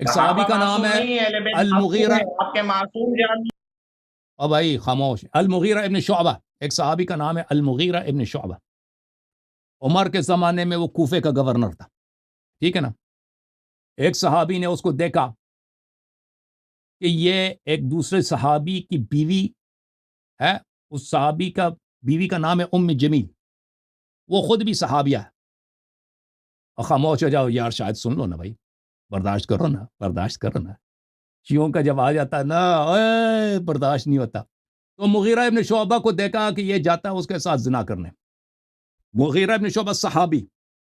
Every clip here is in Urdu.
ایک صحابی کا نام ہے المغیرہ، آپ کے معصوم جان. او بھائی خاموش، المغیرہ ابن شعبہ، ایک صحابی کا نام ہے المغیرہ ابن شعبہ. عمر کے زمانے میں وہ کوفے کا گورنر تھا، ٹھیک ہے نا. ایک صحابی نے اس کو دیکھا کہ یہ ایک دوسرے صحابی کی بیوی ہے، اس صحابی کا بیوی کا نام ہے ام جمیل، وہ خود بھی صحابیہ ہے. اور خاموش ہو جاؤ یار، شاید سن لو نا بھائی، برداشت کرو نا، برداشت کرو نا. شیعوں کا جب آ جاتا ہے نا برداشت نہیں ہوتا. تو مغیرہ ابن شعبہ کو دیکھا کہ یہ جاتا ہے اس کے ساتھ زنا کرنے. مغیرہ ابن شعبہ صحابی،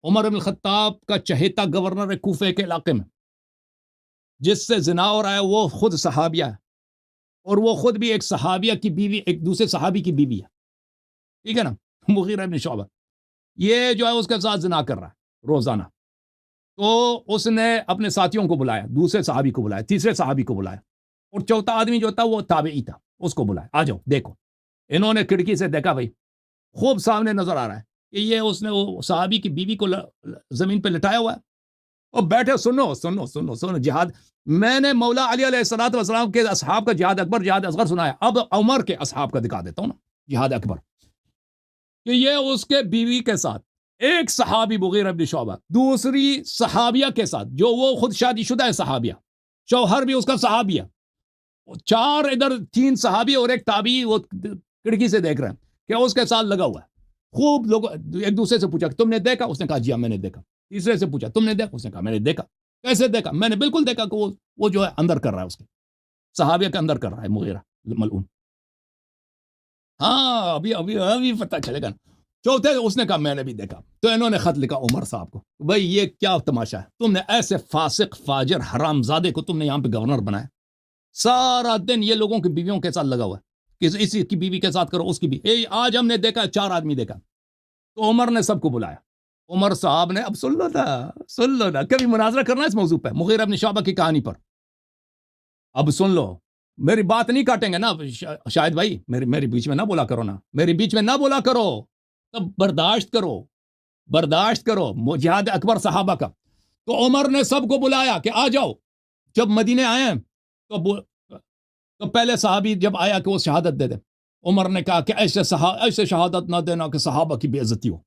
عمر بن الخطاب کا چہیتا گورنر ہے کوفے کے علاقے میں، جس سے زنا ہو رہا ہے وہ خود صحابیہ ہے، اور وہ خود بھی ایک صحابیہ کی بیوی، ایک دوسرے صحابی کی بیوی ہے، ٹھیک ہے نا. مغیرہ ابن شعبہ یہ جو ہے اس کے ساتھ زنا کر رہا ہے روزانہ. تو اس نے اپنے ساتھیوں کو بلایا، دوسرے صحابی کو بلایا، تیسرے صحابی کو بلایا، اور چوتھا آدمی جو تھا وہ تابعی تھا، اس کو بلایا، آ جاؤ دیکھو. انہوں نے کھڑکی سے دیکھا بھائی، خوب سامنے نظر آ رہا ہے کہ یہ اس نے وہ صحابی کی بیوی کو زمین پہ لٹایا ہوا ہے، اور بیٹھے سنو سنو سنو سنو جہاد. میں نے مولا علی علیہ الصلوۃ والسلام کے اصحاب کا جہاد اکبر جہاد اصغر سنایا، اب عمر کے اصحاب کا دکھا دیتا ہوں نا جہاد اکبر، کہ یہ اس کے بیوی کے ساتھ ایک صحابی مغیرہ بن شعبہ دوسری صحابیہ کے ساتھ، جو وہ خود شادی شدہ ہے صحابیہ، شوہر بھی اس کا صحابیہ، چار ادھر تین صحابی اور ایک تابعی وہ کھڑکی سے دیکھ رہے ہیں کہ اس کے ساتھ لگا ہوا ہے. خوب لوگ ایک دوسرے سے پوچھا کہ تم نے دیکھا؟ اس نے کہا جی ہاں میں نے دیکھا. تیسرے سے پوچھا تم نے دیکھا؟ اس نے کہا میں نے دیکھا. کیسے دیکھا؟ میں نے بالکل دیکھا کہ وہ جو ہے اندر کر رہا ہے، اس کے صحابیہ کے اندر کر رہا ہے مغیرہ ملعون. ہاں ابھی پتہ چلے گا. چوتھے اس نے کہا میں نے بھی دیکھا. تو انہوں نے خط لکھا عمر صاحب کو، بھائی یہ کیا تماشا ہے، تم نے ایسے فاسق فاجر حرام زادے کو تم نے یہاں پہ گورنر بنایا، سارا دن یہ لوگوں کی بیویوں کے ساتھ لگا ہوا ہے کہ اسی کی بیوی کے ساتھ کرو، اس کی بھی. آج ہم نے دیکھا 4 آدمی دیکھا. تو عمر نے سب کو بلایا. عمر صاحب نے، اب سن لو نا کبھی مناظرہ کرنا اس موضوع پہ، مغیرہ بن شعبہ کی کہانی پر. اب سن لو، میری بات نہیں کاٹیں گے نا شاہد بھائی، میری بیچ میں نہ بولا کرو نا، میری بیچ میں نہ بولا کرو، تب برداشت کرو جہاد اکبر صحابہ کا. تو عمر نے سب کو بلایا کہ آ جاؤ. جب مدینے آئے تو پہلے صحابی جب آیا کہ وہ شہادت دے دے، عمر نے کہا کہ ایسے شہادت نہ دینا کہ صحابہ کی بے عزتی ہو.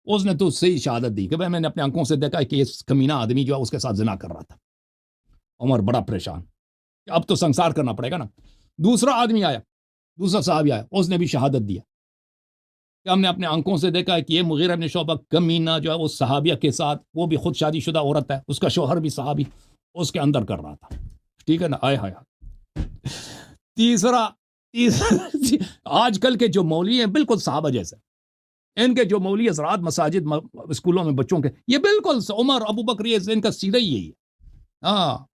اس نے تو صحیح شہادت دی کہ بھائی میں نے اپنے آنکھوں سے دیکھا کہ یہ کمینہ آدمی جو ہے اس کے ساتھ زنا کر رہا تھا. عمر بڑا پریشان، اب تو سنسار کرنا پڑے گا نا. دوسرا آدمی آیا، دوسرا صحابی آیا، اس نے بھی شہادت دیا کہ ہم نے اپنے آنکھوں سے دیکھا ہے کہ یہ مغیرہ بن شعبہ کمینہ جو ہے وہ صحابیہ کے ساتھ، وہ بھی خود شادی شدہ عورت ہے، اس کا شوہر بھی صحابی، اس کے اندر کر رہا تھا. ٹھیک ہے نا. آئے ہائے. تیسرا آج کل کے جو مولوی ہیں بالکل صحابہ جیسے، ان کے جو مولوی حضرات مساجد اسکولوں میں بچوں کے، یہ بالکل عمر ابو بکر، یہ ان کا سیدھا ہی یہی ہے. ہاں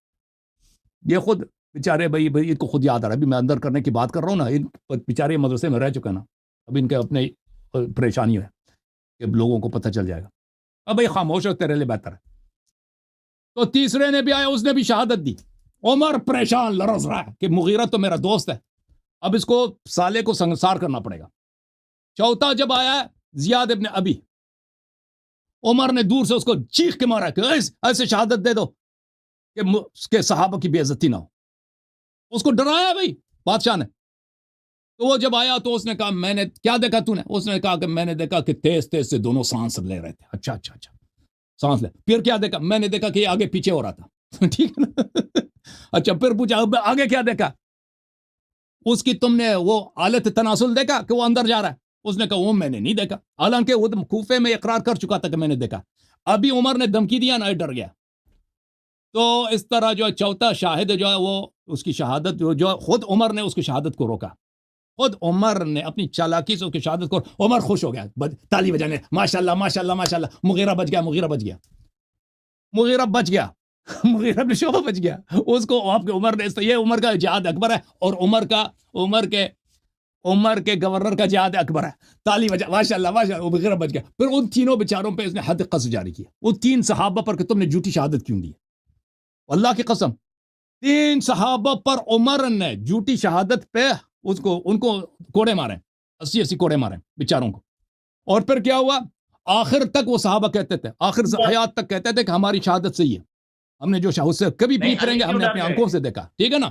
یہ خود بیچارے بھائی ان کو خود یاد آ رہا ہے، ابھی میں اندر کرنے کی بات کر رہا ہوں نا، ان بیچارے مدرسے میں رہ چکے نا، اب ان کے اپنے پریشانی ہے کہ لوگوں کو پتہ چل جائے گا. اب بھائی خاموش ہو، تیرے لیے بہتر ہے. تو تیسرے نے بھی آیا، اس نے بھی شہادت دی. عمر پریشان لرز رہا ہے کہ مغیرہ تو میرا دوست ہے، اب اس کو سالے کو سنسار کرنا پڑے گا. چوتھا جب آیا ہے زیاد ابن ابی، عمر نے دور سے اس کو چیخ کے مارا کہ ایسے شہادت دے دو کہ صحابہ کی بے عزتی نہ ہو. اس کو ڈرایا بھائی بادشاہ نے. تو وہ جب آیا تو اس نے کہا میں نے کیا دیکھا تو نے؟ اس نے کہا کہ میں نے دیکھا کہ تیز تیز سے دونوں سانس لے رہے تھے. اچھا سانس لے. پھر کیا دیکھا؟ میں نے دیکھا کہ یہ آگے پیچھے ہو رہا تھا. ٹھیک ہے نا. اچھا پھر پوچھا آگے کیا دیکھا؟ اس کی تم نے وہ حالت تناسل دیکھا کہ وہ اندر جا رہا ہے؟ اس نے کہا وہ میں نے نہیں دیکھا، حالانکہ وہ کوفے میں اقرار کر چکا تھا کہ میں نے دیکھا. ابھی عمر نے دھمکی دیا نا، ڈر گیا. تو اس طرح جو چوتھا شاہد جو ہے وہ اس کی شہادت جو خود عمر نے اس کی شہادت کو روکا، خود عمر نے اپنی چالاکی سے اس کی شہادت کو. عمر خوش ہو گیا، تالی بجانے، ماشاءاللہ ماشاءاللہ ماشاءاللہ، مغیرہ بچ گیا، مغیرہ بچ بن شعبہ بچ گیا. اس کو آپ کے عمر نے، یہ عمر کا جہاد اکبر ہے، اور عمر کے گورنر کا جہاد اکبر ہے. تالی بجا، ماشاءاللہ ماشاءاللہ، وہ مغیرہ بچ گیا. پھر ان تینوں بیچاروں پہ اس نے حد قذف جاری کیا. وہ 3 صحابہ پر کہ تم نے جھوٹی شہادت کیوں دی؟ اللہ کی قسم 3 صحابہ پر عمر نے جھوٹی شہادت پہ ان کو کوڑے مارے، 80 کوڑے مارے بیچاروں کو. اور پھر کیا ہوا؟ آخر تک وہ صحابہ کہتے تھے، آخر حیات تک کہتے تھے کہ ہماری شہادت صحیح ہے. ہم نے جو شاہ سے کبھی نہیں، بھی کریں گے، علی ہم نے کیوں اپنی ڈر گئے؟ آنکھوں سے دیکھا، ٹھیک ہے نا.